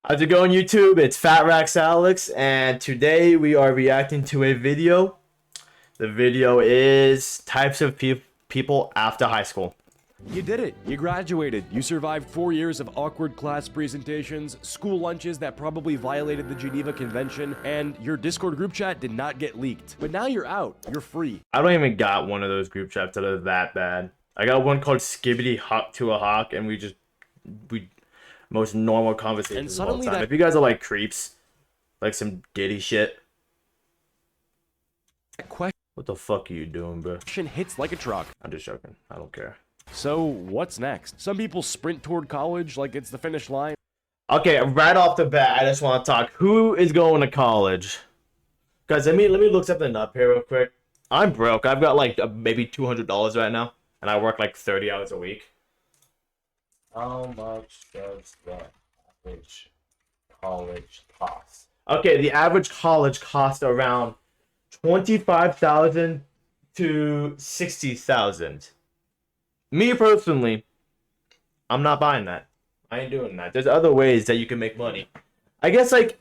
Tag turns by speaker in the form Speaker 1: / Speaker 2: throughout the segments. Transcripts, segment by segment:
Speaker 1: How's it going, YouTube? It's Fat Rax Alex, and today we are reacting to a video. The video is types of people after high school.
Speaker 2: You did it. You graduated. You survived 4 years of awkward class presentations, school lunches that probably violated the Geneva Convention, and your Discord group chat did not get leaked. But now you're out. You're free.
Speaker 1: I don't even got one of those group chats that are that bad. I got one called Skibbity Hawk to a Hawk, and we most normal conversations of all time. If you guys are like creeps, like some Diddy shit. What the fuck are you doing, bro?
Speaker 2: Question hits like a truck.
Speaker 1: I'm just joking. I don't care.
Speaker 2: So, what's next? Some people sprint toward college like it's the finish line.
Speaker 1: Okay, right off the bat, I just want to talk. Who is going to college? Guys, let me look something up here real quick. I'm broke. I've got like maybe $200 right now, and I work like 30 hours a week. How much does the average college cost? Okay, the average college costs around $25,000 to $60,000. Me personally, I'm not buying that. I ain't doing that. There's other ways that you can make money. I guess like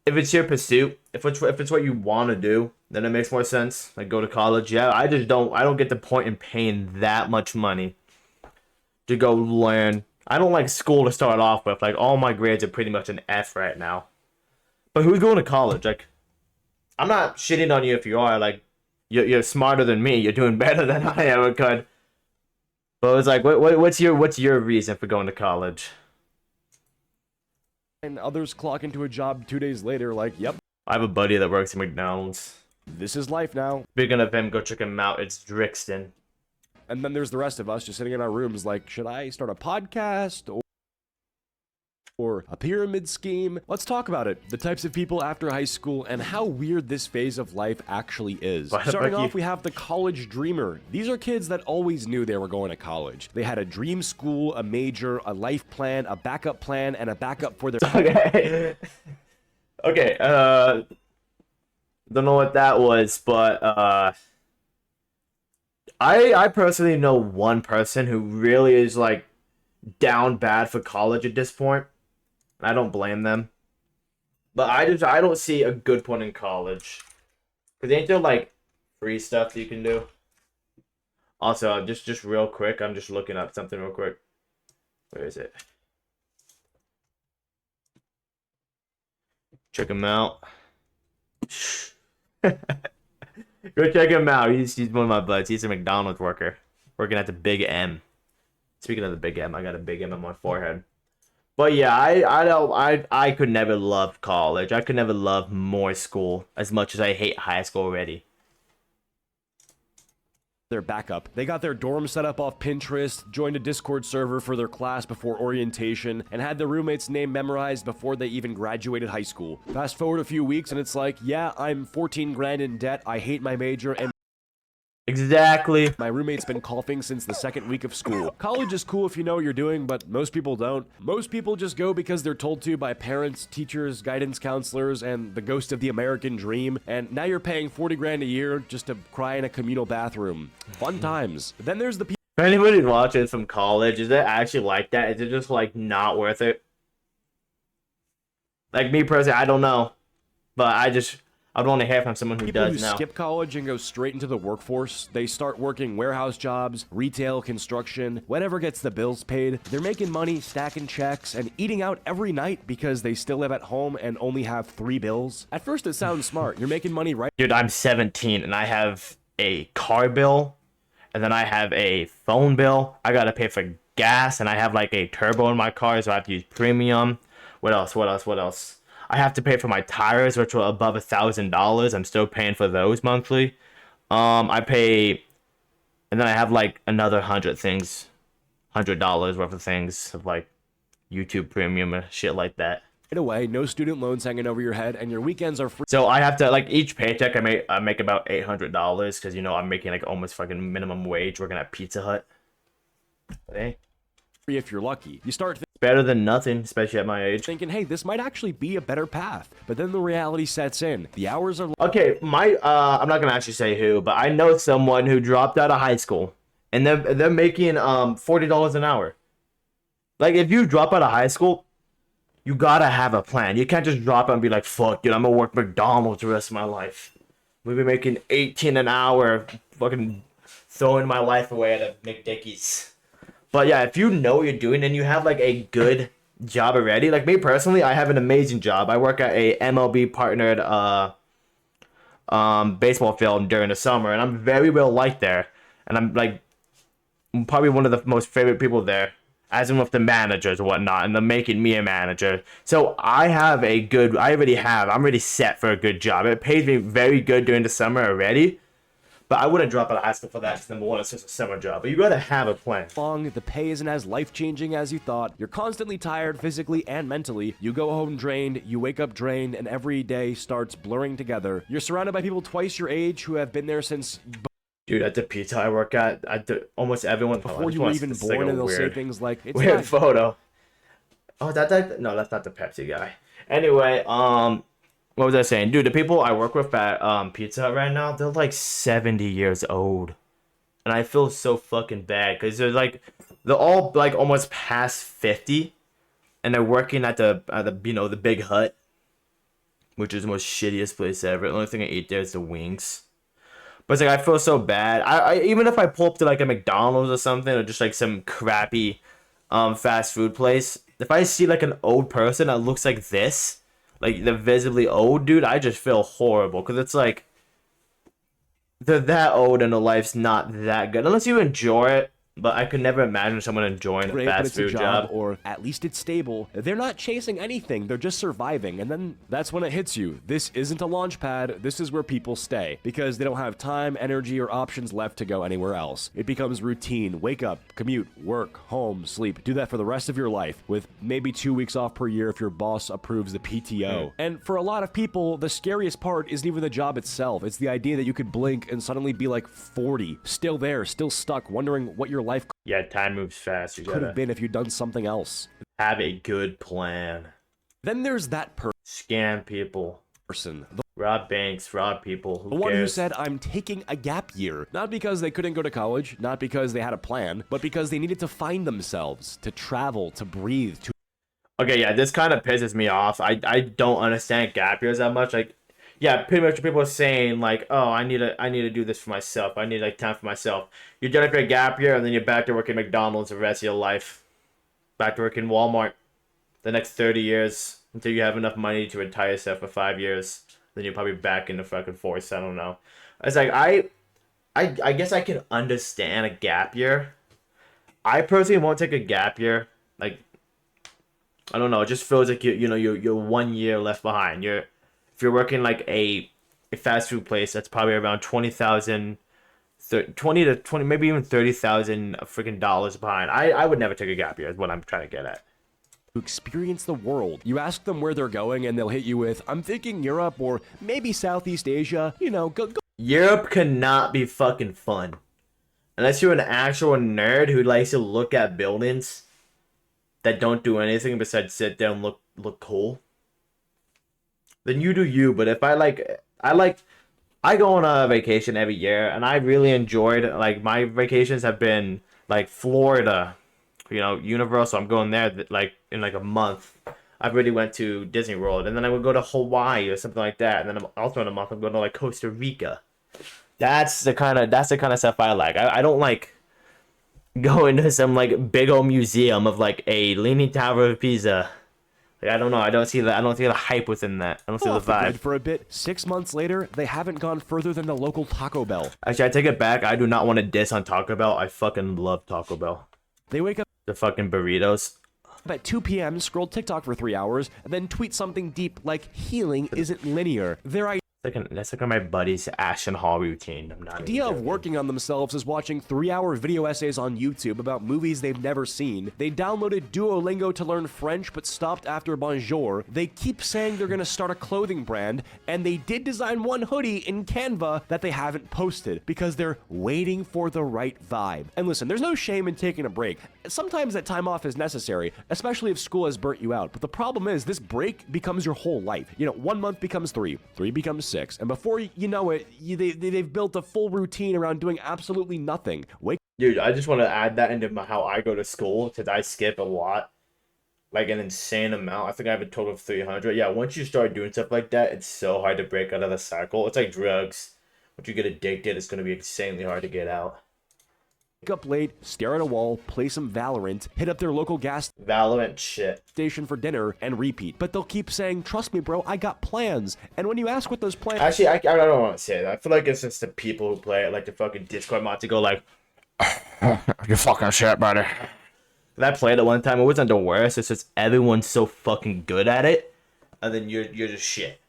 Speaker 1: if it's your pursuit, if it's what you want to do, then it makes more sense. Like go to college. Yeah, I don't get the point in paying that much money to go learn. I don't like school to start off with. Like all my grades are pretty much an F right now. But who's going to college? Like I'm not shitting on you if you are. Like you're smarter than me. You're doing better than I ever could. But it's like, what's your reason for going to college?
Speaker 2: And others clock into a job 2 days later like, yep.
Speaker 1: I have a buddy that works at McDonald's.
Speaker 2: This is life now.
Speaker 1: Speaking of him, go check him out. It's Drixton.
Speaker 2: And then there's the rest of us just sitting in our rooms like, should I start a podcast or a pyramid scheme? Let's talk about it. The types of people after high school and how weird this phase of life actually is. Starting off, we have the college dreamer. These are kids that always knew they were going to college. They had a dream school, a major, a life plan, a backup plan, and a backup for their...
Speaker 1: Okay. Okay, don't know what that was, but, I personally know one person who really is, like, down bad for college at this point. I don't blame them. But I don't see a good point in college. Because ain't there, like, free stuff that you can do? Also, just real quick, I'm just looking up something real quick. Where is it? Check him out. Go check him out. He's one of my buds. He's a McDonald's worker. Working at the Big M. Speaking of the Big M, I got a Big M on my forehead. But yeah, I could never love college. I could never love more school as much as I hate high school already.
Speaker 2: Their backup. They got their dorm set up off Pinterest, joined a Discord server for their class before orientation, and had their roommate's name memorized before they even graduated high school. Fast forward a few weeks and it's like, yeah, I'm 14 grand in debt, I hate my major, and
Speaker 1: exactly.
Speaker 2: my roommate's been coughing since the second week of school. College is cool if you know what you're doing, but most people don't. Most people just go because they're told to by parents, teachers, guidance counselors, and the ghost of the American dream. And now you're paying 40 grand a year just to cry in a communal bathroom. Fun times. Then there's the people.
Speaker 1: If anybody's watching from college, is it actually like that? Is it just like not worth it? Like me personally, I don't know. But I'd want to hear from someone who does now.
Speaker 2: Skip college and go straight into the workforce. They start working warehouse jobs, retail, construction, whatever gets the bills paid. They're making money, stacking checks, and eating out every night because they still live at home and only have 3 bills. At first, it sounds smart. You're making money right.
Speaker 1: Dude, I'm 17 and I have a car bill, and then I have a phone bill. I gotta pay for gas, and I have like a turbo in my car, so I have to use premium. What else? I have to pay for my tires, which were above $1,000. I'm still paying for those monthly. I pay, and then I have like another $100 worth of things of like YouTube Premium and shit like that.
Speaker 2: Right away, no student loans hanging over your head, and your weekends are free.
Speaker 1: So I have to like each paycheck I make about $800 because you know I'm making like almost fucking minimum wage working at Pizza Hut. Hey.
Speaker 2: If you're lucky. You start
Speaker 1: better than nothing, especially at my age.
Speaker 2: Thinking, hey, this might actually be a better path. But then the reality sets in. The hours are...
Speaker 1: Okay, I'm not gonna actually say who, but I know someone who dropped out of high school, and they're making $40 an hour. Like, if you drop out of high school, You gotta have a plan. You can't just drop it and be like, fuck, dude, I'm gonna work McDonald's the rest of my life. We'll be making 18 an hour, fucking throwing my life away at a McDickies. But yeah, if you know what you're doing and you have like a good job already, like me personally, I have an amazing job. I work at a MLB partnered baseball field during the summer, and I'm very well liked there. And I'm like probably one of the most favorite people there, as in with the managers and whatnot, and they're making me a manager. So I'm already set for a good job. It pays me very good during the summer already. But I wouldn't drop out of high school for that, because number one, it's just a summer job. But you gotta have a plan.
Speaker 2: Long, the pay isn't as life-changing as you thought. You're constantly tired physically and mentally. You go home drained, you wake up drained, and every day starts blurring together. You're surrounded by people twice your age who have been there since...
Speaker 1: Dude, at the pizza I work at, almost everyone...
Speaker 2: Before you were even born, and they'll say things like... It's
Speaker 1: weird
Speaker 2: not...
Speaker 1: photo. Oh, no, that's not the Pepsi guy. Anyway, what was I saying? Dude, the people I work with at Pizza Hut right now, they're like 70 years old. And I feel so fucking bad, because they're all like almost past 50, and they're working at the Big Hut, which is the most shittiest place ever. The only thing I eat there is the wings. But it's like, I feel so bad. I even if I pull up to like a McDonald's or something, or just like some crappy fast food place, if I see like an old person that looks like this, like they're visibly old, dude, I just feel horrible, because it's like they're that old and the life's not that good unless you enjoy it. But I could never imagine someone enjoying a fast food job.
Speaker 2: Or at least it's stable. They're not chasing anything, they're just surviving. And then that's when it hits you. This isn't a launch pad, this is where people stay. Because they don't have time, energy, or options left to go anywhere else. It becomes routine. Wake up, commute, work, home, sleep. Do that for the rest of your life, with maybe 2 weeks off per year if your boss approves the PTO. And for a lot of people, the scariest part isn't even the job itself. It's the idea that you could blink and suddenly be like 40. Still there, still stuck, wondering what your life
Speaker 1: time moves fast. You
Speaker 2: could have been if you'd done something else.
Speaker 1: Have a good plan.
Speaker 2: Then there's that
Speaker 1: scam people. Rob banks, rob people.
Speaker 2: The one who said, I'm taking a gap year. Not because they couldn't go to college, not because they had a plan, but because they needed to find themselves, to travel, to breathe, to...
Speaker 1: Okay, yeah, this kind of pisses me off. I don't understand gap years that much. Like, yeah, pretty much people are saying like, oh, I need to do this for myself. I need like time for myself. You're done for a gap year, and then you're back to working McDonald's the rest of your life. Back to working Walmart the next 30 years until you have enough money to retire yourself for 5 years. Then you're probably back in the fucking force. I don't know. It's like I guess I can understand a gap year. I personally won't take a gap year. Like, I don't know. It just feels like you're 1 year left behind. If you're working like a fast food place, that's probably around 20,000, 20 to 20, maybe even 30,000 freaking dollars behind. I would never take a gap year, is what I'm trying to get at.
Speaker 2: To experience the world. You ask them where they're going, and they'll hit you with, I'm thinking Europe or maybe Southeast Asia. You know, go.
Speaker 1: Europe cannot be fucking fun. Unless you're an actual nerd who likes to look at buildings that don't do anything besides sit there and look cool. Then you do you. But if I go on a vacation every year, and I really enjoyed, like, my vacations have been like Florida, Universal. I'm going there like in like a month. I really went to Disney World, and then I would go to Hawaii or something like that, and then also in a month I'm going to like Costa Rica. That's the kind of stuff I like. I don't like going to some like big old museum of like a Leaning Tower of Pisa. Like, I don't know. I don't see the hype within that. I don't see the vibe.
Speaker 2: For a bit, 6 months later, they haven't gone further than the local Taco Bell.
Speaker 1: Actually, I take it back. I do not want to diss on Taco Bell. I fucking love Taco Bell.
Speaker 2: They wake up
Speaker 1: the fucking burritos
Speaker 2: at 2 p.m., scroll TikTok for 3 hours, and then tweet something deep like healing isn't linear.
Speaker 1: That's like my buddy's Ashton Hall routine. I'm not
Speaker 2: idea of working on themselves is watching 3-hour video essays on YouTube about movies they've never seen. They downloaded Duolingo to learn French but stopped after bonjour. They keep saying they're gonna start a clothing brand, and they did design one hoodie in Canva that they haven't posted because they're waiting for the right vibe. And listen, there's no shame in taking a break. Sometimes that time off is necessary, especially if school has burnt you out. But the problem is this break becomes your whole life. 1 month becomes 3 becomes 6, and before you know it, they've built a full routine around doing absolutely nothing.
Speaker 1: Dude, I just want to add that into how I go to school, because I skip a lot. like an insane amount. I think I have a total of 300. Yeah, once you start doing stuff like that, it's so hard to break out of the cycle. It's like drugs. Once you get addicted, it's gonna be insanely hard to get out.
Speaker 2: Wake up late, stare at a wall, play some Valorant, hit up their local gas
Speaker 1: Valorant shit.
Speaker 2: station for dinner, and repeat. But they'll keep saying, trust me, bro, I got plans. And when you ask what those plans
Speaker 1: Actually, I don't want to say that. I feel like it's just the people who play it, like the fucking Discord mod, to go like, you fucking shit, brother. I played it one time. It wasn't the worst. It's just everyone's so fucking good at it, and then you're just shit.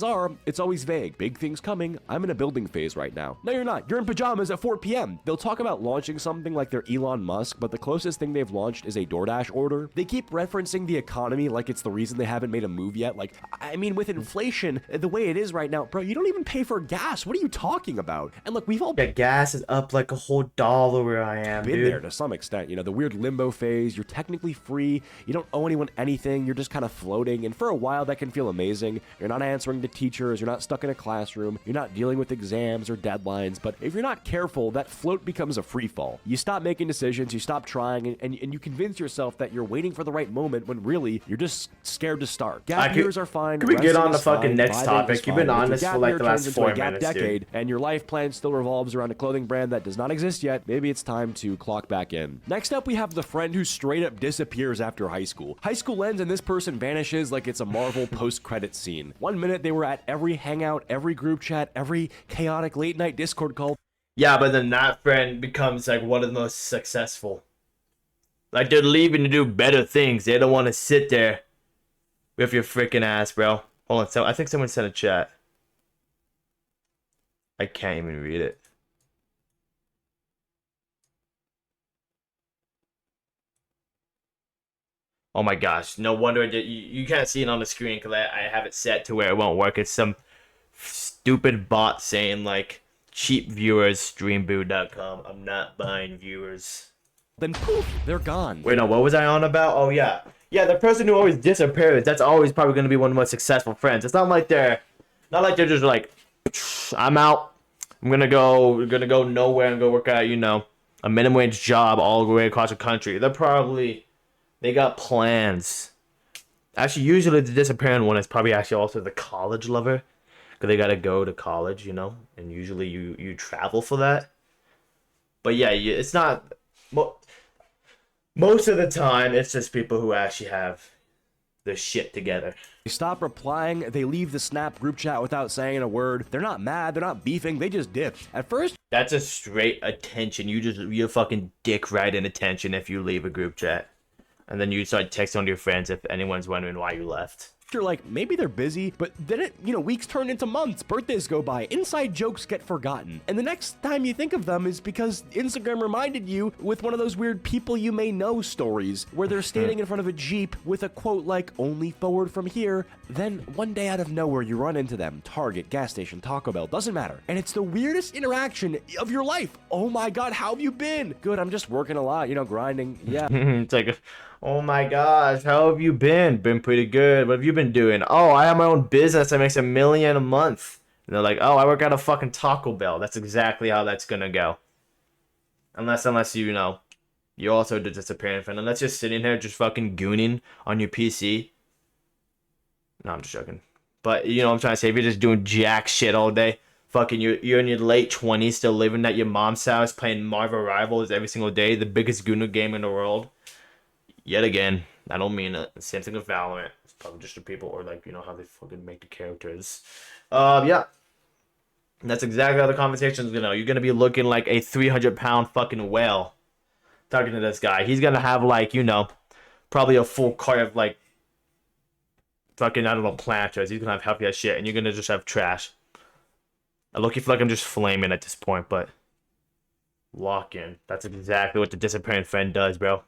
Speaker 2: are, it's always vague. Big things coming. I'm in a building phase right now. No, you're not. You're in pajamas at 4 p.m. They'll talk about launching something like they're Elon Musk, but the closest thing they've launched is a DoorDash order. They keep referencing the economy like it's the reason they haven't made a move yet. Like, I mean, with inflation the way it is right now, bro, you don't even pay for gas. What are you talking about? And look, we've all
Speaker 1: Yeah, gas is up like a whole dollar where I am,
Speaker 2: been
Speaker 1: dude.
Speaker 2: there to some extent. You know, the weird limbo phase. You're technically free. You don't owe anyone anything. You're just kind of floating. And for a while, that can feel amazing. You're not answering to teachers. You're not stuck in a classroom. You're not dealing with exams or deadlines. But if you're not careful, that float becomes a free fall. You stop making decisions. You stop trying. And you convince yourself that you're waiting for the right moment when really you're just scared to start. Gap years are fine.
Speaker 1: Can we get
Speaker 2: resting
Speaker 1: on the
Speaker 2: is
Speaker 1: fucking
Speaker 2: fine,
Speaker 1: next
Speaker 2: vibing
Speaker 1: topic?
Speaker 2: is
Speaker 1: You've been
Speaker 2: fine.
Speaker 1: on
Speaker 2: If your
Speaker 1: this
Speaker 2: gap
Speaker 1: for like
Speaker 2: year
Speaker 1: the
Speaker 2: turns
Speaker 1: last
Speaker 2: into
Speaker 1: 4
Speaker 2: a gap
Speaker 1: minutes, dude.
Speaker 2: decade, and your life plan still revolves around a clothing brand that does not exist yet, maybe it's time to clock back in. Next up, we have the friend who straight up disappears after high school. High school ends and this person vanishes like it's a Marvel post-credit scene. 1 minute they were at every hangout, every group chat, every chaotic late night Discord call.
Speaker 1: Yeah, but then that friend becomes like one of the most successful. Like they're leaving to do better things. They don't want to sit there with your freaking ass, bro. Hold on, so I think someone sent a chat. I can't even read it. Oh my gosh, no wonder you can't see it on the screen because I have it set to where it won't work. It's some stupid bot saying like cheap viewers streamboo.com. I'm not buying viewers.
Speaker 2: Then poof, they're gone.
Speaker 1: Wait, no, what was I on about? Oh yeah. Yeah, the person who always disappears, that's always probably gonna be one of the most successful friends. It's not like they're just like, I'm out. I'm gonna go nowhere and go work at, a minimum wage job all the way across the country. They got plans. Actually, usually the disappearing one is probably actually also the college lover. Because they gotta go to college, and usually you travel for that. But yeah, it's not... Most of the time, it's just people who actually have their shit together.
Speaker 2: They stop replying, they leave the Snap group chat without saying a word. They're not mad, they're not beefing, they just dip. At first,
Speaker 1: That's a straight attention. You fucking dick right in attention if you leave a group chat. And then you start texting to your friends if anyone's wondering why you left.
Speaker 2: you're like, maybe they're busy, but then weeks turn into months, birthdays go by, inside jokes get forgotten. And the next time you think of them is because Instagram reminded you with one of those weird people you may know stories where they're standing in front of a Jeep with a quote like, only forward from here. Then one day out of nowhere, you run into them. Target, gas station, Taco Bell, doesn't matter. And it's the weirdest interaction of your life. Oh my God, how have you been? Good, I'm just working a lot, grinding. Yeah.
Speaker 1: It's like, oh my gosh, how have you been? Been pretty good. What have you been doing? Oh, I have my own business that makes $1 million a month. And they're like, oh, I work at a fucking Taco Bell. That's exactly how that's gonna go. Unless you also did disappearing friend. Unless you're sitting there just fucking gooning on your PC. No, I'm just joking. But you know what I'm trying to say? If you're just doing jack shit all day, fucking you're in your late 20s still living at your mom's house playing Marvel Rivals every single day, the biggest Gooner game in the world. Yet again, I don't mean it. Same thing with Valorant. It's probably just the people or how they fucking make the characters. Yeah. That's exactly how the conversation's gonna go. You're gonna be looking like a 300-pound fucking whale talking to this guy. He's gonna have probably a full cart of fucking, I don't know, planters. He's gonna have healthy as shit, and you're gonna just have trash. I look feel like I'm just flaming at this point, but lock in. That's exactly what the disappearing friend does, bro.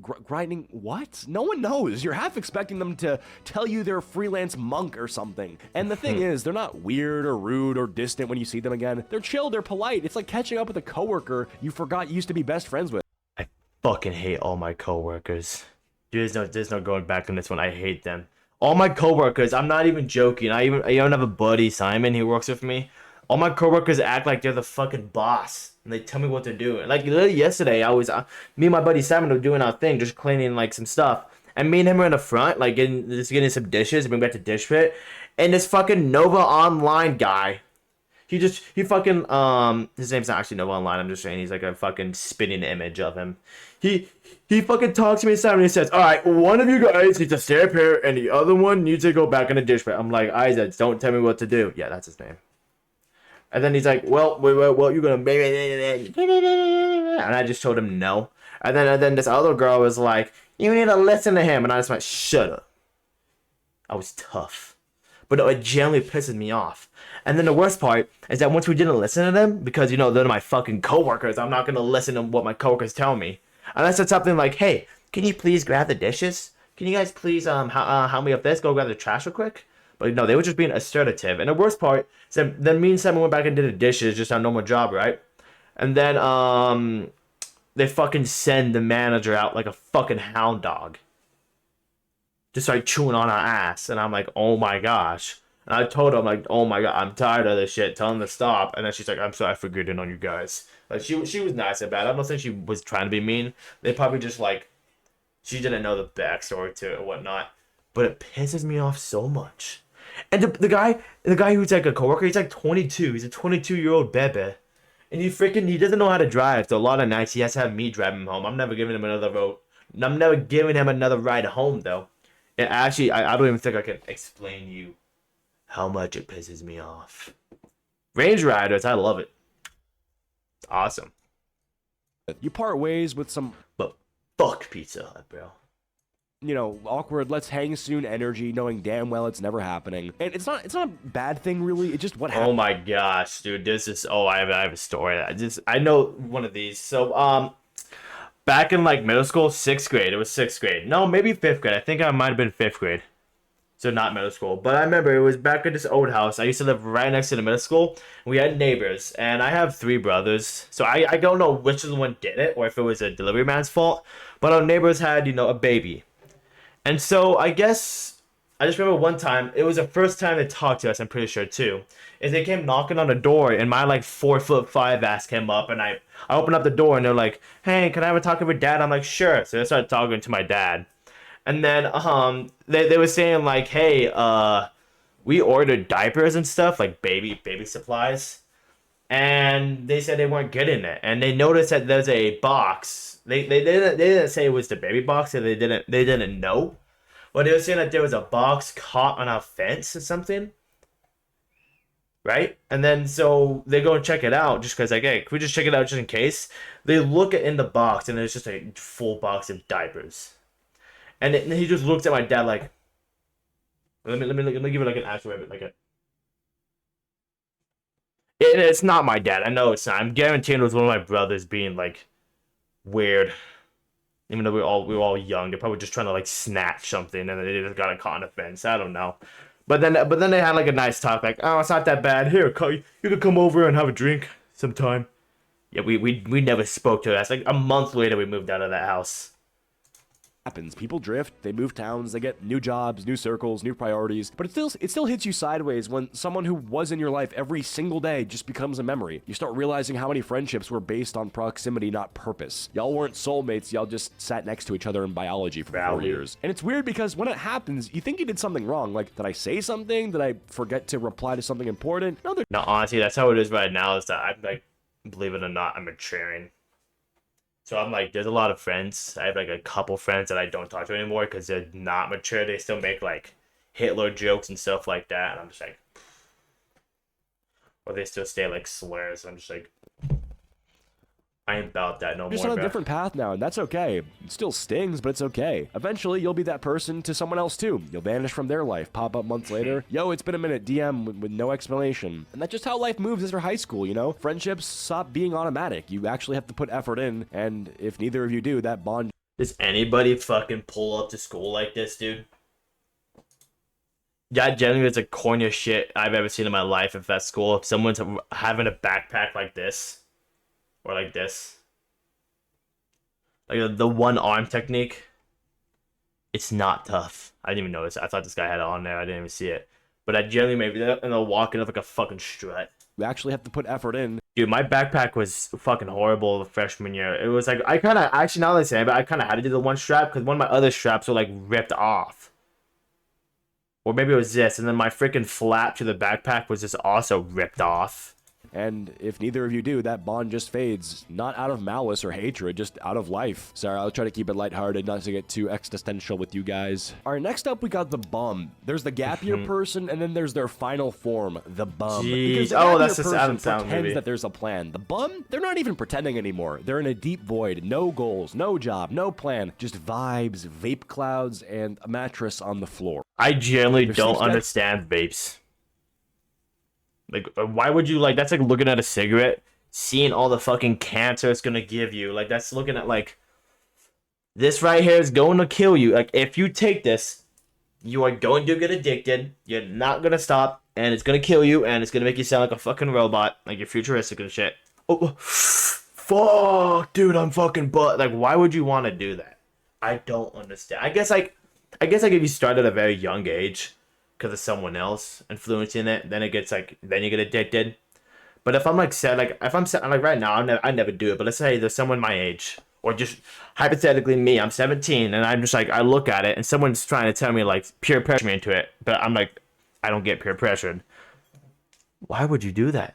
Speaker 2: Grinding what? No one knows. You're half expecting them to tell you they're a freelance monk or something. And the thing is, they're not weird or rude or distant when you see them again. They're chill, they're polite. It's like catching up with a coworker you forgot you used to be best friends with.
Speaker 1: I fucking hate all my coworkers. There's no going back on this one. I hate them. All my coworkers, I'm not even joking. I even have a buddy, Simon, who works with me. All my coworkers act like they're the fucking boss, and they tell me what to do. And like literally yesterday, I was me and my buddy Simon were doing our thing, just cleaning like some stuff, and me and him were in the front, like getting some dishes, bring back to dish pit, and this fucking Nova Online guy. He fucking his name's not actually Nova Online. I'm just saying he's like a fucking spinning image of him. He he fucking talks to me inside and he says, "All right, one of you guys needs to stay up here, and the other one needs to go back in the dish pit." I'm like, Isaac, don't tell me what to do. Yeah, that's his name. And then he's like, "Well, you're gonna," and I just told him no. And then this other girl was like, "You need to listen to him," and I just went, "Shut up." I was tough, but it generally pisses me off. And then the worst part is that once we didn't listen to them, because they're my fucking coworkers, I'm not gonna listen to what my coworkers tell me. And I said something like, "Hey, can you please grab the dishes? Can you guys please help me up this? Go grab the trash real quick." But no, they were just being assertive. And the worst part is that then me and Simon went back and did the dishes, just our normal job, right? And then they fucking send the manager out like a fucking hound dog, just like chewing on our ass. And I'm like, oh my gosh. And I told her, I'm like, oh my god, I'm tired of this shit. Tell them to stop. And then she's like, I'm sorry for getting on you guys. Like she was nice about it. I don't think she was trying to be mean. They probably just like she didn't know the backstory to it or whatnot. But it pisses me off so much. And the guy who's like a coworker, he's like 22. He's a 22-year-old bebe. And he doesn't know how to drive. So a lot of nights he has to have me drive him home. I'm never giving him another vote. I'm never giving him another ride home though. And actually, I don't even think I can explain you how much it pisses me off. Range Riders, I love it. It's awesome.
Speaker 2: You part ways with some,
Speaker 1: But fuck Pizza Hut, bro.
Speaker 2: awkward, let's hang soon energy, knowing damn well it's never happening. And it's not a bad thing, really. It's just what
Speaker 1: Oh
Speaker 2: happened.
Speaker 1: my gosh, dude. I have a story. I know one of these. So back in like middle school, sixth grade. It was sixth grade. No, maybe fifth grade. I think I might have been fifth grade. So not middle school. But I remember it was back at this old house. I used to live right next to the middle school. We had neighbors, and I have three brothers. So I don't know which of the one did it or if it was a delivery man's fault. But our neighbors had, a baby. And so I guess I just remember one time, it was the first time they talked to us, I'm pretty sure too. Is they came knocking on the door and my like 4'5" ass came up and I opened up the door and they're like, "Hey, can I have a talk with your dad?" I'm like, "Sure." So they started talking to my dad. And then they were saying like, "Hey, we ordered diapers and stuff, like baby supplies." And they said they weren't getting it. And they noticed that there's a box. They didn't say it was the baby box, so they didn't know. But they were saying that there was a box caught on a fence or something. Right? And then so they go and check it out just because like, hey, can we just check it out just in case? They look in the box and there's just a full box of diapers. And he just looks at my dad like, let me give it like an actual like a. It's not my dad. I know it's not. I'm guaranteeing it was one of my brothers being like weird. Even though we were all young, they're probably just trying to like snatch something and they just got caught on a fence. I don't know. But then they had like a nice talk, like, "Oh, it's not that bad. Here, you could come over and have a drink sometime." Yeah, we never spoke to us. Like a month later, we moved out of that house.
Speaker 2: Happens. People drift, they move towns, they get new jobs, new circles, new priorities, but it still hits you sideways when someone who was in your life every single day just becomes a memory. You start realizing how many friendships were based on proximity, not purpose. Y'all weren't soulmates, y'all just sat next to each other in biology for 4 years. And it's weird because when it happens, you think you did something wrong. Like, did I say something? Did I forget to reply to something important?
Speaker 1: No, honestly, that's how it is right now. Is that I'm like, believe it or not, I'm maturing. So I'm like, there's a lot of friends. I have like a couple friends that I don't talk to anymore because they're not mature. They still make like Hitler jokes and stuff like that. And I'm just like, or they still say like slurs. I'm just like, I ain't about that no
Speaker 2: You're just
Speaker 1: more,
Speaker 2: on a
Speaker 1: bro.
Speaker 2: different path now, and that's okay. It still stings, but it's okay. Eventually, you'll be that person to someone else too. You'll vanish from their life, pop up months later. Yo, it's been a minute, DM with no explanation. And that's just how life moves after high school, Friendships stop being automatic. You actually have to put effort in, and if neither of you do, that bond.
Speaker 1: Does anybody fucking pull up to school like this, dude? That generally is the corniest shit I've ever seen in my life. If at school, if someone's having a backpack like this, or like this, like the one arm technique, it's not tough. I didn't even notice. I thought this guy had it on there. I didn't even see it. But I generally maybe and they'll walk in with like a fucking strut.
Speaker 2: You actually have to put effort in.
Speaker 1: Dude, my backpack was fucking horrible the freshman year. It was like, I kind of, actually, now that I say it, but I kind of had to do the one strap because one of my other straps were like ripped off. Or maybe it was this, and then my freaking flap to the backpack was just also ripped off.
Speaker 2: And if neither of you do, that bond just fades. Not out of malice or hatred, just out of life. Sorry, I'll try to keep it lighthearted, not to get too existential with you guys. All right, next up, we got the bum. There's the gap year person, and then there's their final form, the bum.
Speaker 1: Jeez.
Speaker 2: The
Speaker 1: Oh,
Speaker 2: gap
Speaker 1: that's
Speaker 2: year
Speaker 1: just Adam
Speaker 2: person
Speaker 1: Sandler
Speaker 2: pretends
Speaker 1: movie.
Speaker 2: that there's a plan. The bum, they're not even pretending anymore. They're in a deep void, no goals, no job, no plan, just vibes, vape clouds, and a mattress on the floor.
Speaker 1: I generally
Speaker 2: Their
Speaker 1: don't
Speaker 2: sleep
Speaker 1: understand vapes. Like, why would you, like, that's like looking at a cigarette, seeing all the fucking cancer it's gonna give you. Like, that's looking at, like, this right here is going to kill you. Like, if you take this, you are going to get addicted. You're not gonna stop, and it's gonna kill you, and it's gonna make you sound like a fucking robot. Like, you're futuristic and shit. Oh, fuck, dude, I'm fucking butt. Like, why would you want to do that? I don't understand. I guess, like, if you start at a very young age, because of someone else influencing it, then it gets like, then you get addicted. But if I'm like set, like if I'm set, like right now, I never do it. But let's say there's someone my age, or just hypothetically me, I'm 17, and I'm just like, I look at it, and someone's trying to tell me like peer pressure me into it, but I'm like, I don't get peer pressured. Why would you do that?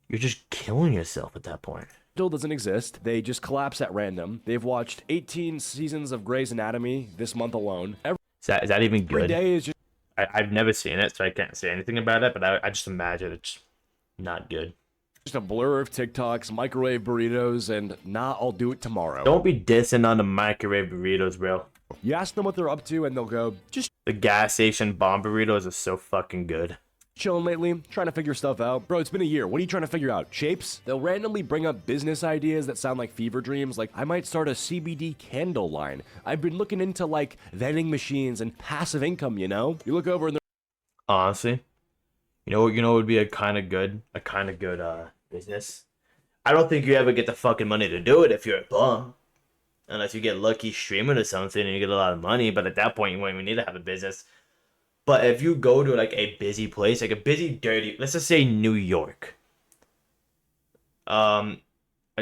Speaker 1: You're just killing yourself at that point.
Speaker 2: Still doesn't exist. They just collapse at random. They've watched 18 seasons of Grey's Anatomy this month alone.
Speaker 1: Is that even
Speaker 2: Every
Speaker 1: good?
Speaker 2: day is just
Speaker 1: I've never seen it, so I can't say anything about it, but I just imagine it's not good.
Speaker 2: a blur of TikToks, microwave burritos, and nah, I'll do it tomorrow.
Speaker 1: Don't be dissing on the microwave burritos, bro.
Speaker 2: You ask them what they're up to, and they'll go, just
Speaker 1: The gas station bomb burritos are so fucking good.
Speaker 2: chilling lately, trying to figure stuff out. Bro, it's been a year. What are you trying to figure out? Shapes? They'll randomly bring up business ideas that sound like fever dreams, like I might start a CBD candle line. I've been looking into like vending machines and passive income, you know? You look over and they're
Speaker 1: Honestly, you know what would be a kind of good business. I don't think you ever get the fucking money to do it if you're a bum, unless you get lucky streaming or something and you get a lot of money. But at that point, you won't even need to have a business. But if you go to like a busy place, like a busy, dirty, let's just say New York, a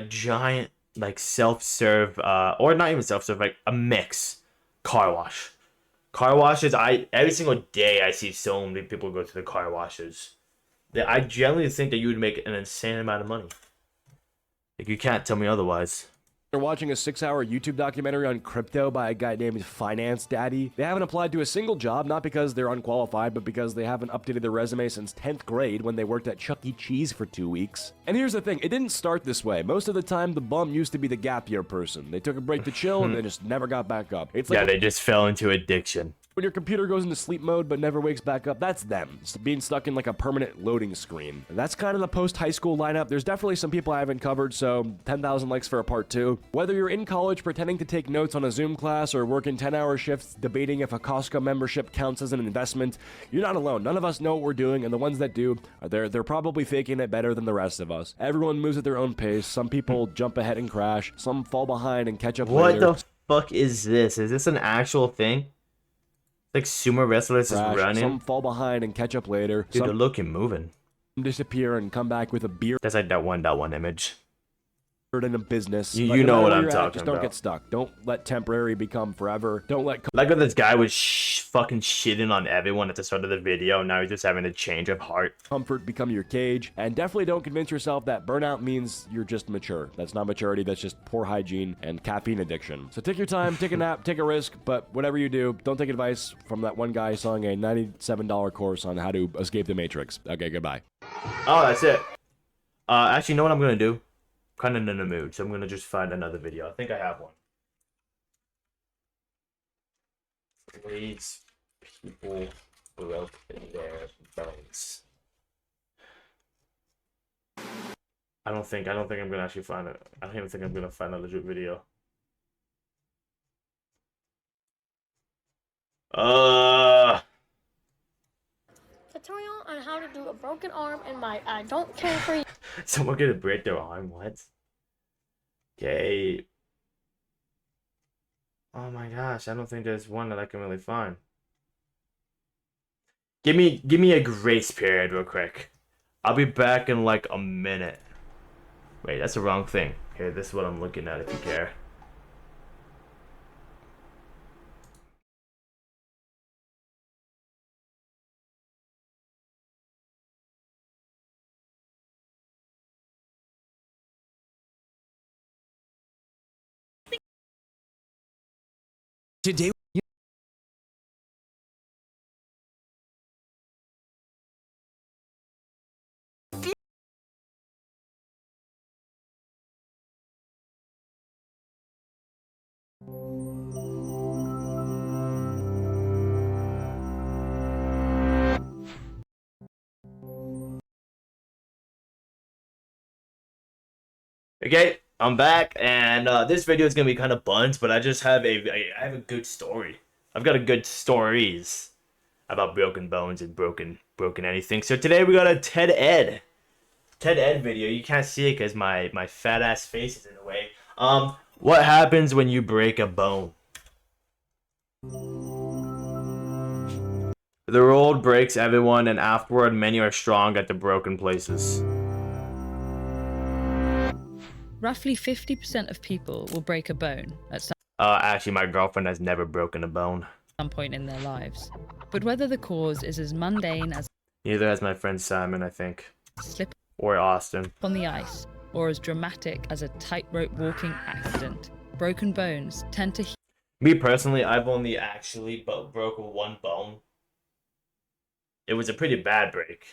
Speaker 1: giant like self-serve, or not even self-serve, like a mix car wash. Car washes, every single day I see so many people go to the car washes. That I generally think that you would make an insane amount of money. Like, you can't tell me otherwise.
Speaker 2: watching a 6-hour YouTube documentary on crypto by a guy named Finance Daddy. They haven't applied to a single job, not because they're unqualified, but because they haven't updated their resume since 10th grade when they worked at Chuck E. Cheese for 2 weeks. And here's the thing, it didn't start this way. Most of the time, the bum used to be the gap year person. They took a break to chill and they just never got back up. It's like
Speaker 1: Yeah, they just fell into addiction.
Speaker 2: when your computer goes into sleep mode but never wakes back up, that's them. It's being stuck in like a permanent loading screen. That's kind of the post-high school lineup. There's definitely some people I haven't covered, so 10,000 likes for a part 2. Whether you're in college pretending to take notes on a Zoom class or working 10-hour shifts debating if a Costco membership counts as an investment, you're not alone. None of us know what we're doing, and the ones that do, they're probably faking it better than the rest of us. Everyone moves at their own pace. Some people jump ahead and crash. Some fall behind and catch up
Speaker 1: What
Speaker 2: later.
Speaker 1: the fuck is this? Is this an actual thing? Like sumo wrestlers is
Speaker 2: Crash.
Speaker 1: running?
Speaker 2: Some fall behind and catch up later.
Speaker 1: Dude,
Speaker 2: Some
Speaker 1: the look and moving.
Speaker 2: disappear and come back with a beard
Speaker 1: That's like that 1.1 image.
Speaker 2: in a business.
Speaker 1: You
Speaker 2: Like, no
Speaker 1: know
Speaker 2: matter
Speaker 1: what
Speaker 2: where
Speaker 1: I'm
Speaker 2: you're at,
Speaker 1: talking
Speaker 2: just don't
Speaker 1: about.
Speaker 2: get stuck. Don't let temporary become forever. Don't let
Speaker 1: Like when this guy was fucking shitting on everyone at the start of the video, now he's just having a change of heart.
Speaker 2: comfort become your cage. And definitely don't convince yourself that burnout means you're just mature. That's not maturity. That's just poor hygiene and caffeine addiction. So take your time, take a nap, take a risk, but whatever you do, don't take advice from that one guy selling a $97 course on how to escape the Matrix. Okay, goodbye.
Speaker 1: Oh, that's it. Actually, you know what I'm gonna do? Kind of in the mood, so I'm gonna just find another video. I think I have one. These people broke their bones. I don't think I'm gonna actually find it. I don't even think I'm gonna find a legit video.
Speaker 3: Tutorial on how to do a broken arm in my I don't care for you.
Speaker 1: Someone gonna break their arm? What? Okay. Oh my gosh, I don't think there's one that I can really find. Give me a grace period real quick. I'll be back in like a minute. Wait, that's the wrong thing. Here, this is what I'm looking at if you care.
Speaker 2: Today.
Speaker 1: Okay, I'm back, and this video is gonna be kind of buns, but I just have I have a good story. I've got a good stories about broken bones and broken anything. So today we got a TED Ed video. You can't see it because my fat ass face is in the way. What happens when you break a bone? The road breaks everyone, and afterward many are strong at the broken places.
Speaker 4: Roughly 50% of people will break a bone at
Speaker 1: Actually, my girlfriend has never broken a bone.
Speaker 4: some point in their lives. But whether the cause is as mundane as
Speaker 1: Neither has my friend Simon, I think.
Speaker 4: slip
Speaker 1: Or Austin.
Speaker 4: on the ice, or as dramatic as a tightrope walking accident, broken bones tend to
Speaker 1: Me personally, I've only actually broken one bone. It was a pretty bad break.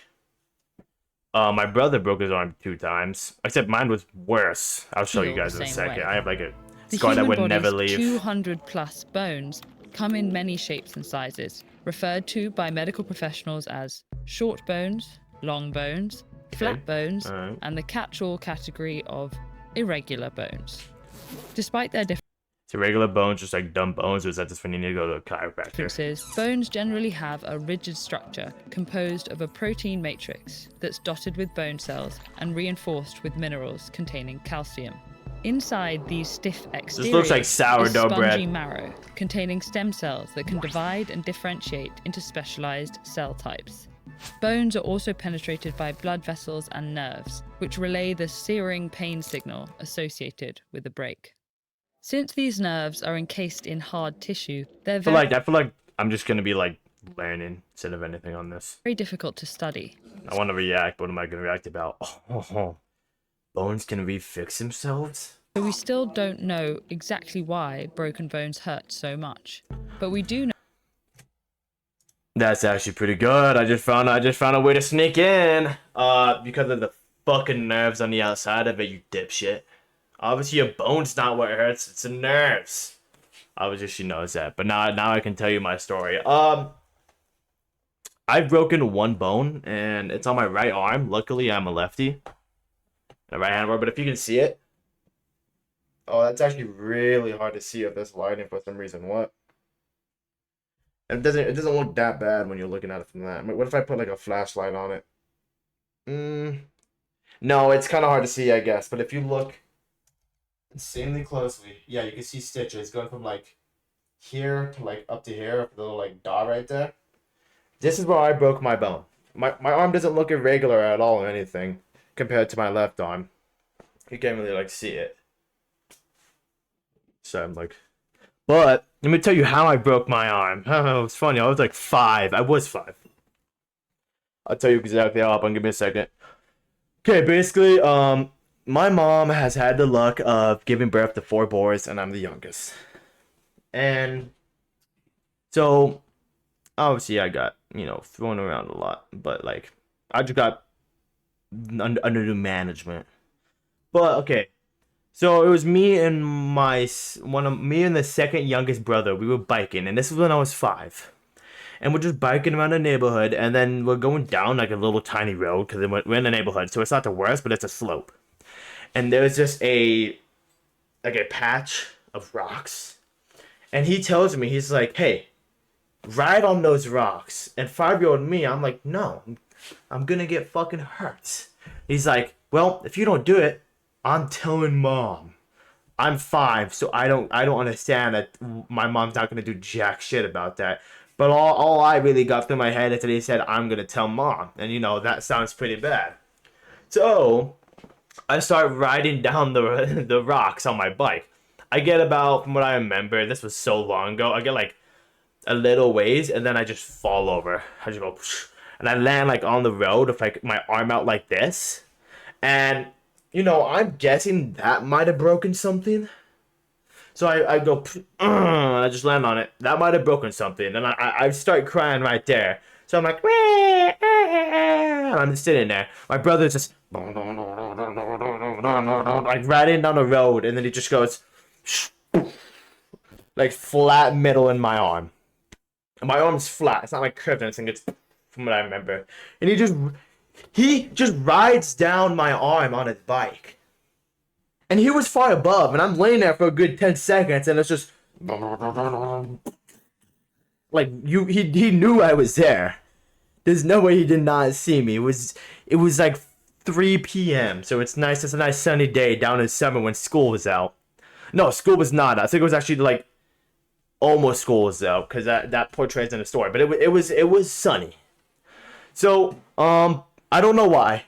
Speaker 1: My brother broke his arm 2 times, except mine was worse. I'll show you
Speaker 4: heal
Speaker 1: guys
Speaker 4: the
Speaker 1: in a
Speaker 4: same
Speaker 1: second.
Speaker 4: way.
Speaker 1: I have like a
Speaker 4: The
Speaker 1: scar that
Speaker 4: human
Speaker 1: would never
Speaker 4: body's
Speaker 1: leave.
Speaker 4: 200 plus bones come in many shapes and sizes, referred to by medical professionals as short bones, long bones, flat bones,
Speaker 1: Alright.
Speaker 4: and the catch-all category of irregular bones. Despite their
Speaker 1: So regular bones, just like dumb bones, or is that just when you need to go to a chiropractor?
Speaker 4: differences, bones generally have a rigid structure composed of a protein matrix that's dotted with bone cells and reinforced with minerals containing calcium. Inside these stiff exteriors
Speaker 1: looks like
Speaker 4: is
Speaker 1: sourdough
Speaker 4: spongy
Speaker 1: bread.
Speaker 4: marrow containing stem cells that can divide and differentiate into specialized cell types. Bones are also penetrated by blood vessels and nerves, which relay the searing pain signal associated with a break. Since these nerves are encased in hard tissue, they're
Speaker 1: I feel like I'm just gonna be like learning instead of anything on this.
Speaker 4: very difficult to study.
Speaker 1: I want to react. What am I gonna react about? Oh, bones can refix themselves.
Speaker 4: So we still don't know exactly why broken bones hurt so much. But we do know
Speaker 1: That's actually pretty good. I just found a way to sneak in. Because of the fucking nerves on the outside of it, you dipshit. Obviously, your bone's not what hurts; it's the nerves. Obviously, she knows that. But now I can tell you my story. I've broken one bone, and it's on my right arm. Luckily, I'm a lefty, a right-hander. But if you can see it, oh, that's actually really hard to see with this lighting for some reason. What? And it doesn't look that bad when you're looking at it from that. I mean, what if I put like a flashlight on it? No, it's kind of hard to see, I guess. But if you look insanely closely, yeah, you can see stitches going from like here to like up to here, the little like dot right there. This is where I broke my bone. My arm doesn't look irregular at all or anything compared to my left arm. You can't really like see it. So I'm like, but let me tell you how I broke my arm. Oh, it's funny. I was like 5. I was 5. I'll tell you exactly how. Give me a second. Okay, basically, my mom has had the luck of giving birth to 4 boys, and I'm the youngest. And so, obviously, I got, thrown around a lot. But, like, I just got under new management. But, okay. So, it was me and me and the second youngest brother. We were biking, and this was when I was 5. And we're just biking around the neighborhood, and then we're going down like a little tiny road because we're in a neighborhood, so it's not the worst, but it's a slope. And there's just a patch of rocks, and he tells me, he's like, "Hey, ride on those rocks." And 5-year-old me, I'm like, "No, I'm gonna get fucking hurt." He's like, "Well, if you don't do it, I'm telling mom." I'm 5, so I don't understand that my mom's not gonna do jack shit about that. But all I really got through my head is that he said, I'm going to tell mom. And, you know, that sounds pretty bad. So I start riding down the rocks on my bike. I get about, from what I remember, this was so long ago, I get like a little ways and then I just fall over. I just go, and I land like on the road with like my arm out like this. And, you know, I'm guessing that might have broken something. So I go, and I just land on it. That might have broken something. And I start crying right there. So I'm like, and I'm just sitting there. My brother's just, like riding down the road. And then he just goes, like flat middle in my arm. And my arm's flat. It's not like curved or anything. It's from what I remember. And he just rides down my arm on his bike. And he was far above, and I'm laying there for a good 10 seconds, and it's just like he knew I was there. There's no way he did not see me. It was like 3 p.m. So it's nice. It's a nice sunny day down in summer when school was out. No, school was not. I think it was actually like almost school was out because that portrays in the story. But it was sunny. So I don't know why.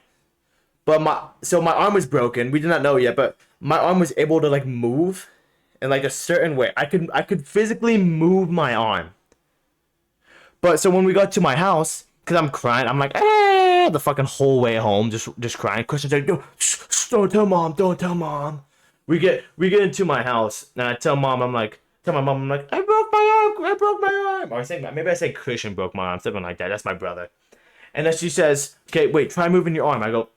Speaker 1: But my arm was broken. We did not know yet, but my arm was able to like move in like a certain way. I could physically move my arm. But so when we got to my house, cause I'm crying, I'm like, the fucking whole way home, just crying. Christian's like, no, don't tell mom, don't tell mom. We get into my house, and I tell my mom, I'm like, I broke my arm. Or maybe I say Christian broke my arm, something like that. That's my brother. And then she says, okay, wait, try moving your arm. I go,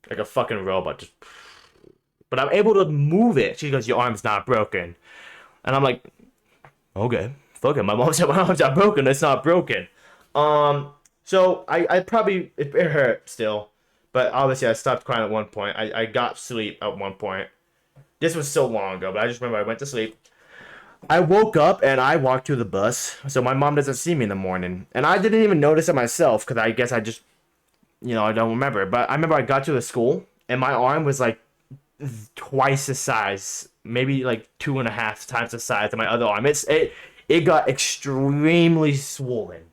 Speaker 1: like a fucking robot, but I'm able to move it. She goes, your arm's not broken. And I'm like, okay, fuck it. My mom said my arm's not broken. It's not broken. So I probably, it hurt still. But obviously I stopped crying at one point. I got sleep at one point. This was so long ago, but I just remember I went to sleep. I woke up and I walked to the bus. So my mom doesn't see me in the morning. And I didn't even notice it myself because I guess I just, you know, I don't remember. But I remember I got to the school and my arm was like twice the size, maybe like 2.5 times the size of my other arm. It got extremely swollen.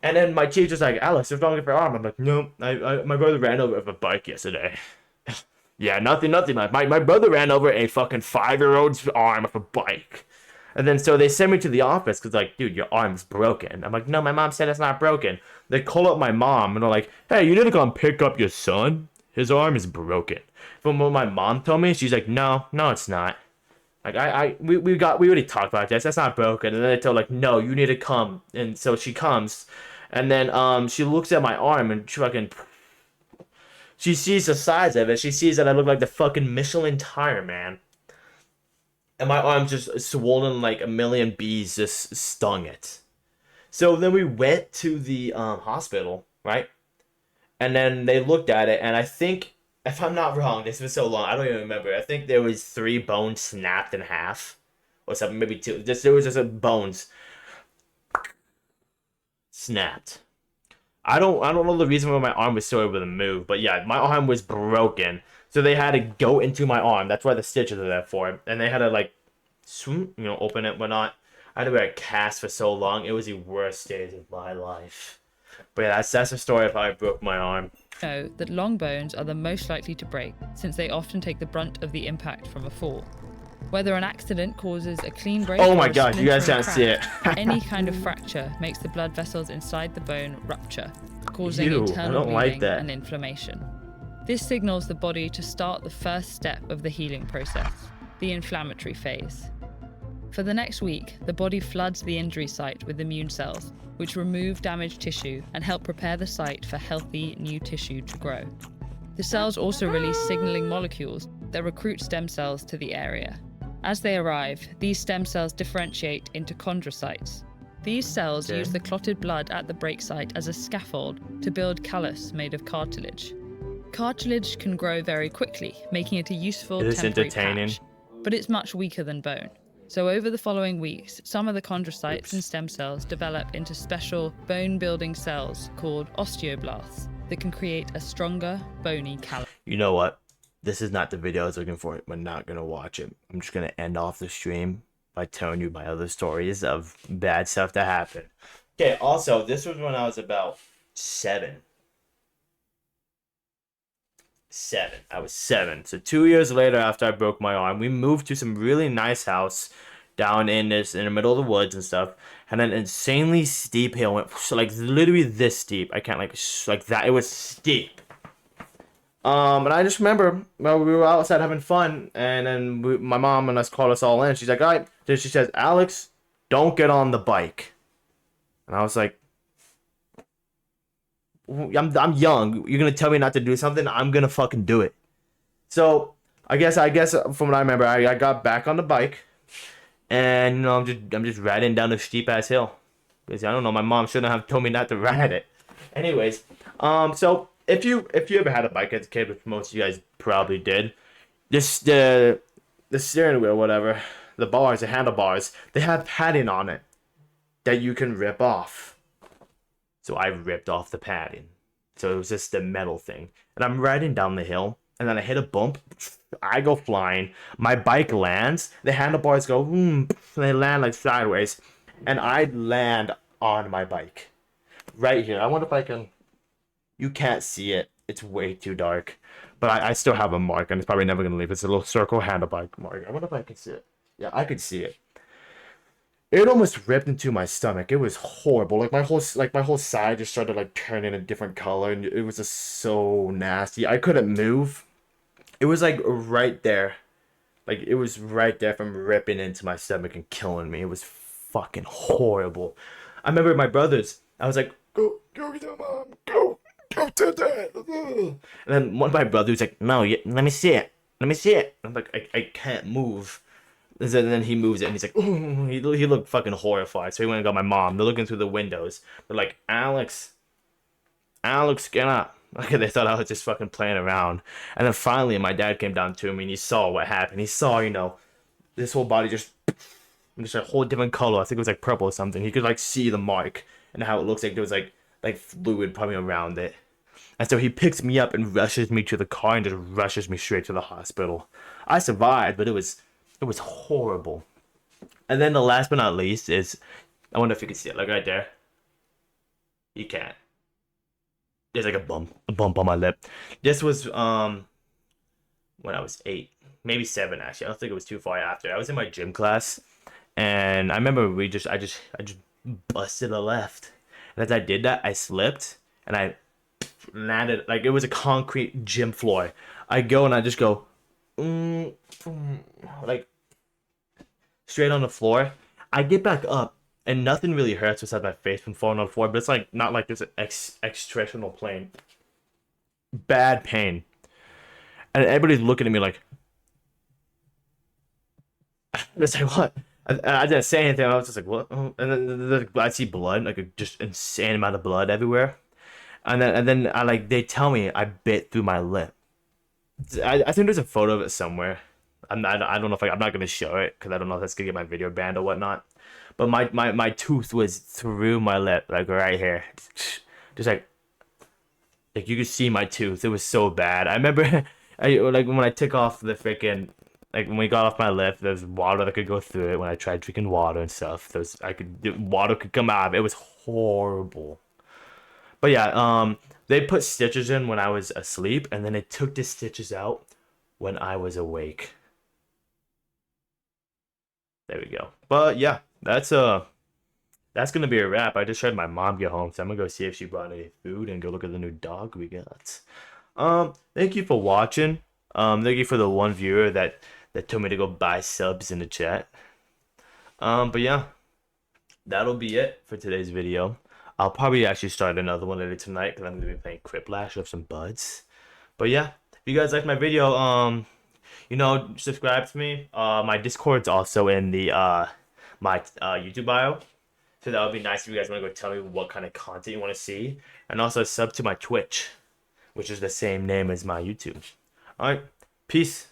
Speaker 1: And then my teacher's like, Alex, what's wrong with your arm? I'm like, no, my brother ran over with a bike yesterday. Yeah, nothing. My brother ran over a fucking 5-year-old's arm with a bike. And then so they send me to the office because like, dude, your arm's broken. I'm like, no, my mom said it's not broken. They call up my mom and they're like, hey, you need to come pick up your son. His arm is broken. From what my mom told me, she's like, no, it's not. Like we already talked about this. That's not broken. And then they told like, no, you need to come. And so she comes, and then she looks at my arm and she sees the size of it. She sees that I look like the fucking Michelin tire man. And my arm's just swollen like a million bees just stung it. So then we went to the hospital, right? And then they looked at it, and I think, if I'm not wrong, this was so long, I don't even remember. I think there was 3 bones snapped in half, or something, maybe 2. There was just bones snapped. I don't know the reason why my arm was so able to move, but yeah, my arm was broken. So they had to go into my arm. That's why the stitches are there for. And they had to like, open it, whatnot. I had to wear a cast for so long. It was the worst days of my life. But yeah, that's the story of how I broke my arm.
Speaker 4: Know that long bones are the most likely to break, since they often take the brunt of the impact from a fall. Whether an accident causes a clean break,
Speaker 1: oh my god, you guys can't see it.
Speaker 4: any kind of fracture makes the blood vessels inside the bone rupture, causing
Speaker 1: Ew,
Speaker 4: internal bleeding
Speaker 1: like
Speaker 4: and inflammation. This signals the body to start the first step of the healing process, the inflammatory phase. For the next week, the body floods the injury site with immune cells, which remove damaged tissue and help prepare the site for healthy new tissue to grow. The cells also release signaling molecules that recruit stem cells to the area. As they arrive, these stem cells differentiate into chondrocytes. These cells use the clotted blood at the break site as a scaffold to build callus made of cartilage. Cartilage can grow very quickly, making it a useful temporary patch, but it's much weaker than bone. So over the following weeks, some of the chondrocytes and stem cells develop into special bone-building cells called osteoblasts that can create a stronger, bony callus.
Speaker 1: You know what? This is not the video I was looking for. I'm not going to watch it. I'm just going to end off the stream by telling you my other stories of bad stuff that happened. Okay, also, this was when I was about 7. 7. I was 7. So 2 years later, after I broke my arm, we moved to some really nice house down in the middle of the woods and stuff, and an insanely steep hill went like literally this steep. I can't like that. It was steep. And I just remember, well, we were outside having fun, and then my mom and us called us all in. She's like, all right. Then she says, Alex, don't get on the bike. And I was like, I'm young. You're gonna tell me not to do something? I'm gonna fucking do it. So I guess from what I remember, I got back on the bike, and I'm just riding down the steep ass hill. Because I don't know, my mom shouldn't have told me not to ride it. Anyways, so if you ever had a bike as a kid, which most of you guys probably did, this the steering wheel, whatever, the bars, the handlebars, they have padding on it that you can rip off. So I ripped off the padding. So it was just the metal thing. And I'm riding down the hill, and then I hit a bump. I go flying. My bike lands. The handlebars go, and they land like sideways. And I land on my bike. Right here. I wonder if I can... You can't see it. It's way too dark. But I still have a mark, and it's probably never going to leave. It's a little circle handlebar mark. I wonder if I can see it. Yeah, I could see it. It almost ripped into my stomach. It was horrible. Like my whole side just started like turning a different color, and it was just so nasty. I couldn't move. It was like right there. Like it was right there from ripping into my stomach and killing me. It was fucking horrible. I remember my brothers. I was like, go get your mom. Go to dad. And then one of my brothers was like, no, let me see it. Let me see it. I'm like, I can't move. And then he moves it, and he's like, ooh, he looked fucking horrified. So he went and got my mom. They're looking through the windows. They're like, Alex, get up. Okay, they thought I was just fucking playing around. And then finally, my dad came down to me, and he saw what happened. He saw, this whole body just a whole different color. I think it was like purple or something. He could like see the mark and how it looks like there was like fluid probably around it. And so he picks me up and rushes me to the car and just rushes me straight to the hospital. I survived, but it was horrible. And then the last but not least is, I wonder if you can see it, like right there. You can't. There's like a bump on my lip. This was when I was 8, maybe 7 actually. I don't think it was too far after. I was in my gym class, and I remember I just busted a left. And as I did that, I slipped and I landed like it was a concrete gym floor. I go and I just go like straight on the floor. I get back up and nothing really hurts besides my face from falling on the floor, but it's like not like this extrational pain. Bad pain. And everybody's looking at me like, it's like, what? I didn't say anything. I was just like, what? And then I see blood, like a just insane amount of blood everywhere. And then they tell me I bit through my lip. I think there's a photo of it somewhere. I don't know if I'm not gonna show it because I don't know if that's gonna get my video banned or whatnot. But my tooth was through my lip, like right here, just like you could see my tooth. It was so bad. I remember, when I took off the freaking, when we got off my lip, there's water that could go through it. When I tried drinking water and stuff, water could come out of it. It was horrible. But yeah, they put stitches in when I was asleep, and then they took the stitches out when I was awake. There we go. But yeah, that's gonna be a wrap. I just heard my mom get home, so I'm gonna go see if she brought any food and go look at the new dog we got. Thank you for watching. Thank you for the one viewer that told me to go buy subs in the chat. But yeah, that'll be it for today's video. I'll probably actually start another one later tonight because I'm gonna be playing Criplash with some buds. But yeah, if you guys like my video, subscribe to me. My Discord's also in the my YouTube bio. So that would be nice if you guys want to go tell me what kind of content you want to see. And also sub to my Twitch, which is the same name as my YouTube. Alright, peace.